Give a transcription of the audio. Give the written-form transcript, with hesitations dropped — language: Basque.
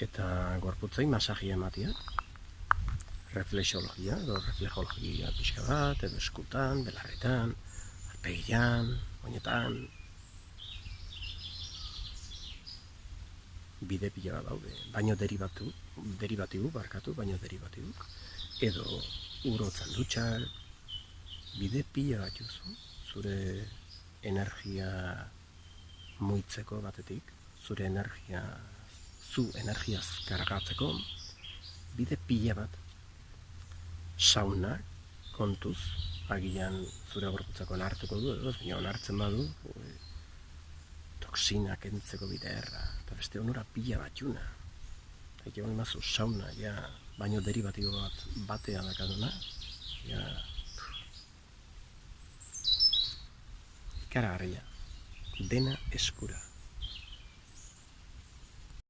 eta gorputzei masajia ematia. Reflexologia, edo reflejologia pixka bat, edo eskutan, belarretan, arpegian, oinetan. Bide pila bat daude, baino derivatibu, edo urotzen dutxak, bide pila bat juzu, zure energia muitzeko batetik, zure zu energiaz kargatzeko, bide pila bat. Sauna, kontuz, agian zure gorputzako onartuko du, baina onartzen badu, toksinak entzeko biderra, eta beste onura pila bat juna. Eki hori mazu sauna, baino derivatibo bat batea dakaduna, ikaragarria, dena eskura.